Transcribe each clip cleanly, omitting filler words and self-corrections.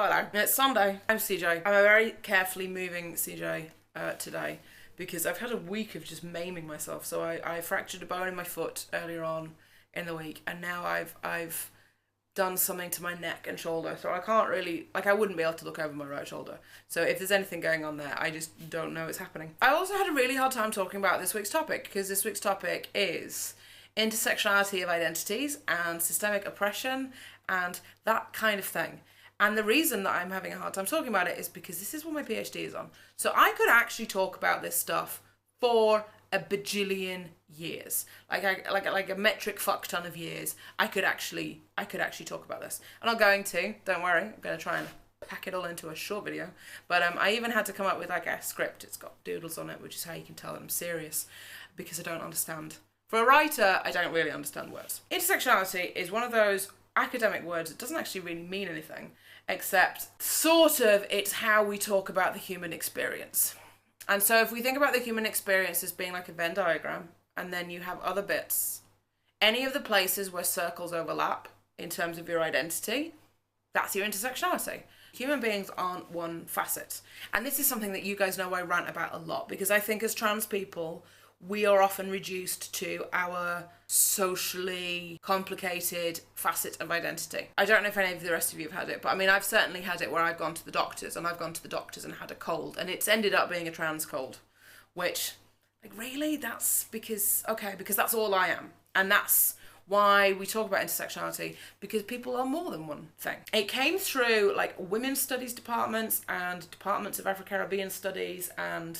Hello. It's Sunday. I'm CJ. I'm a very carefully moving CJ today because I've had a week of just maiming myself. So I fractured a bone in my foot earlier on in the week, and now I've done something to my neck and shoulder, so I can't really, I wouldn't be able to look over my right shoulder. So if there's anything going on there, I just don't know it's happening. I also had a really hard time talking about this week's topic, because this week's topic is intersectionality of identities and systemic oppression and that kind of thing. And the reason that I'm having a hard time talking about it is because this is what my PhD is on. So I could actually talk about this stuff for a bajillion years, like a metric fuck ton of years. I could actually talk about this. I'm not going to, don't worry. I'm going to try and pack it all into a short video. But I even had to come up with like a script. It's got doodles on it, which is how you can tell that I'm serious, because I don't understand. For a writer, I don't really understand words. Intersectionality is one of those academic words that doesn't actually really mean anything, except sort of it's how we talk about the human experience. And so if we think about the human experience as being like a Venn diagram, and then you have other bits, any of the places where circles overlap in terms of your identity, that's your intersectionality. Human beings aren't one facet. And this is something that you guys know I rant about a lot, because I think as trans people, we are often reduced to our socially complicated facet of identity. I don't know if any of the rest of you have had it, but I mean, I've certainly had it where I've gone to the doctors and had a cold, and it's ended up being a trans cold, which, like, really? That's because that's all I am. And that's why we talk about intersectionality, because people are more than one thing. It came through like women's studies departments and departments of Afro-Caribbean studies and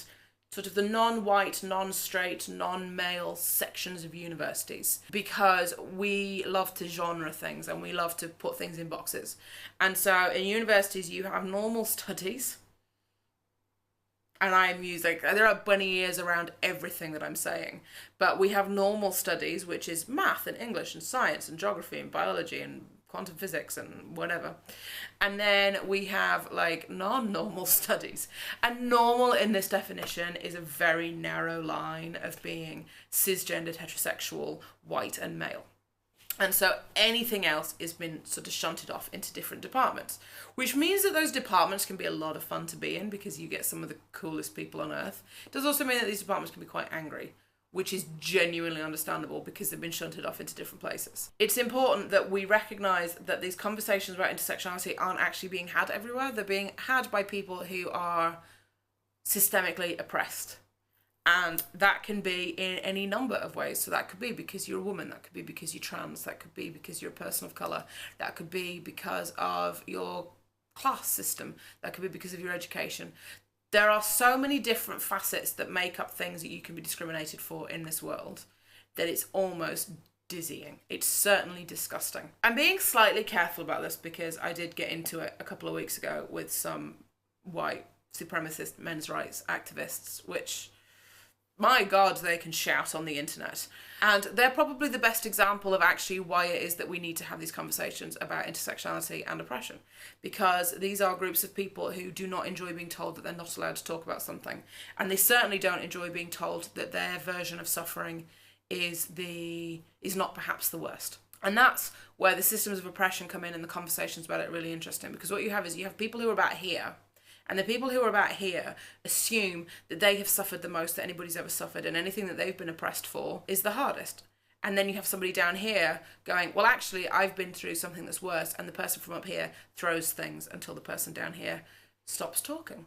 sort of the non-white, non-straight, non-male sections of universities, because we love to genre things and we love to put things in boxes. And so in universities you have normal studies, and I'm using, there are bunny ears around everything that I'm saying, but we have normal studies, which is math and English and science and geography and biology and quantum physics and whatever. And then we have like non-normal studies. And normal in this definition is a very narrow line of being cisgendered, heterosexual, white and male. And so anything else has been sort of shunted off into different departments, which means that those departments can be a lot of fun to be in because you get some of the coolest people on earth. It does also mean that these departments can be quite angry, which is genuinely understandable because they've been shunted off into different places. It's important that we recognise that these conversations about intersectionality aren't actually being had everywhere. They're being had by people who are systemically oppressed. And that can be in any number of ways. So that could be because you're a woman, that could be because you're trans, that could be because you're a person of colour, that could be because of your class system, that could be because of your education. There are so many different facets that make up things that you can be discriminated for in this world that it's almost dizzying. It's certainly disgusting. I'm being slightly careful about this because I did get into it a couple of weeks ago with some white supremacist men's rights activists, which, my God, they can shout on the internet. And they're probably the best example of actually why it is that we need to have these conversations about intersectionality and oppression. Because these are groups of people who do not enjoy being told that they're not allowed to talk about something. And they certainly don't enjoy being told that their version of suffering is not perhaps the worst. And that's where the systems of oppression come in and the conversations about it are really interesting. Because what you have is you have people who are about here, and the people who are about here assume that they have suffered the most that anybody's ever suffered, and anything that they've been oppressed for is the hardest. And then you have somebody down here going, well, actually, I've been through something that's worse, and the person from up here throws things until the person down here stops talking.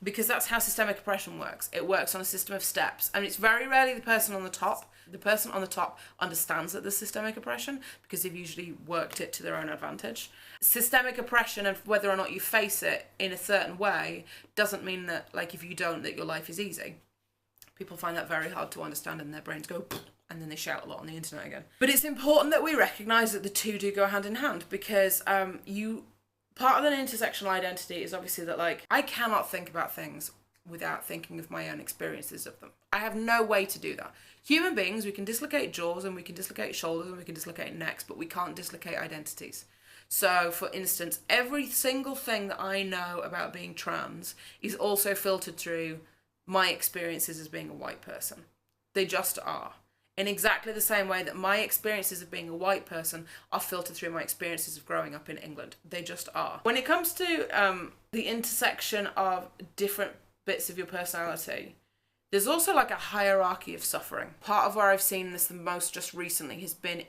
Because that's how systemic oppression works. It works on a system of steps. And it's very rarely the person on the top. The person on the top understands that there's systemic oppression because they've usually worked it to their own advantage. Systemic oppression, and whether or not you face it in a certain way, doesn't mean that, like, if you don't, that your life is easy. People find that very hard to understand, and their brains go, and then they shout a lot on the internet again. But it's important that we recognise that the two do go hand in hand, because part of an intersectional identity is obviously that, like, I cannot think about things without thinking of my own experiences of them. I have no way to do that. Human beings, we can dislocate jaws and we can dislocate shoulders and we can dislocate necks, but we can't dislocate identities. So, for instance, every single thing that I know about being trans is also filtered through my experiences as being a white person. They just are. in exactly the same way that my experiences of being a white person are filtered through my experiences of growing up in England. They just are. When it comes to the intersection of different bits of your personality, there's also like a hierarchy of suffering. Part of where I've seen this the most just recently has been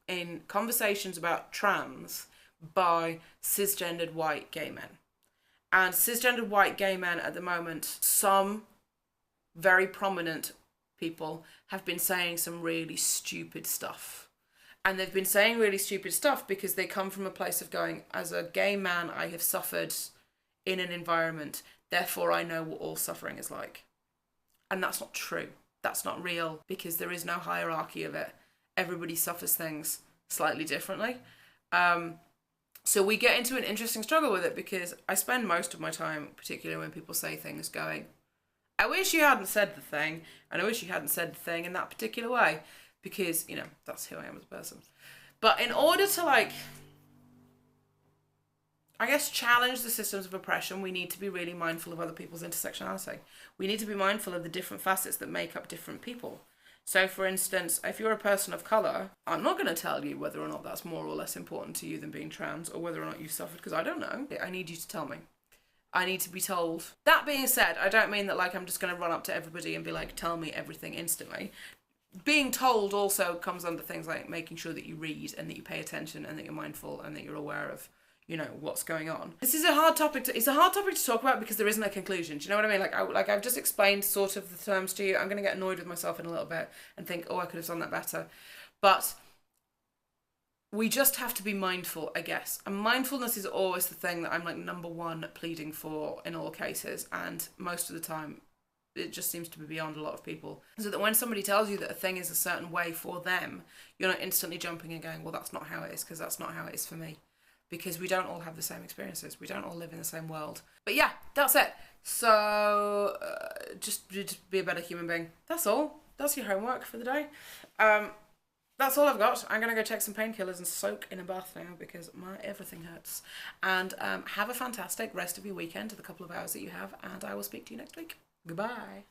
in conversations about trans by cisgendered white gay men. And cisgendered white gay men at the moment, some very prominent people have been saying some really stupid stuff. And they've been saying really stupid stuff because they come from a place of going, as a gay man, I have suffered in an environment, therefore I know what all suffering is like. And that's not true. That's not real, because there is no hierarchy of it. Everybody suffers things slightly differently. So we get into an interesting struggle with it, because I spend most of my time, particularly when people say things, going, I wish you hadn't said the thing, and I wish you hadn't said the thing in that particular way, because, you know, that's who I am as a person. But in order to, like, I guess, challenge the systems of oppression, we need to be really mindful of other people's intersectionality. We need to be mindful of the different facets that make up different people. So, for instance, if you're a person of colour, I'm not going to tell you whether or not that's more or less important to you than being trans, or whether or not you suffered, because I don't know. I need you to tell me. I need to be told. That being said, I don't mean that, like, I'm just going to run up to everybody and be like, tell me everything instantly. Being told also comes under things like making sure that you read and that you pay attention and that you're mindful and that you're aware of, you know, what's going on. This is a hard topic it's a hard topic to talk about because there isn't a conclusion. Do you know what I mean? I've just explained sort of the terms to you. I'm going to get annoyed with myself in a little bit and think, oh, I could have done that better. But we just have to be mindful, I guess. And mindfulness is always the thing that I'm, like, number one pleading for in all cases. And most of the time, it just seems to be beyond a lot of people. So that when somebody tells you that a thing is a certain way for them, you're not instantly jumping and going, well, that's not how it is, because that's not how it is for me. Because we don't all have the same experiences. We don't all live in the same world. But yeah, that's it. So just be a better human being. That's all. That's your homework for the day. That's all I've got. I'm going to go take some painkillers and soak in a bath now because my everything hurts. And have a fantastic rest of your weekend, the couple of hours that you have. And I will speak to you next week. Goodbye.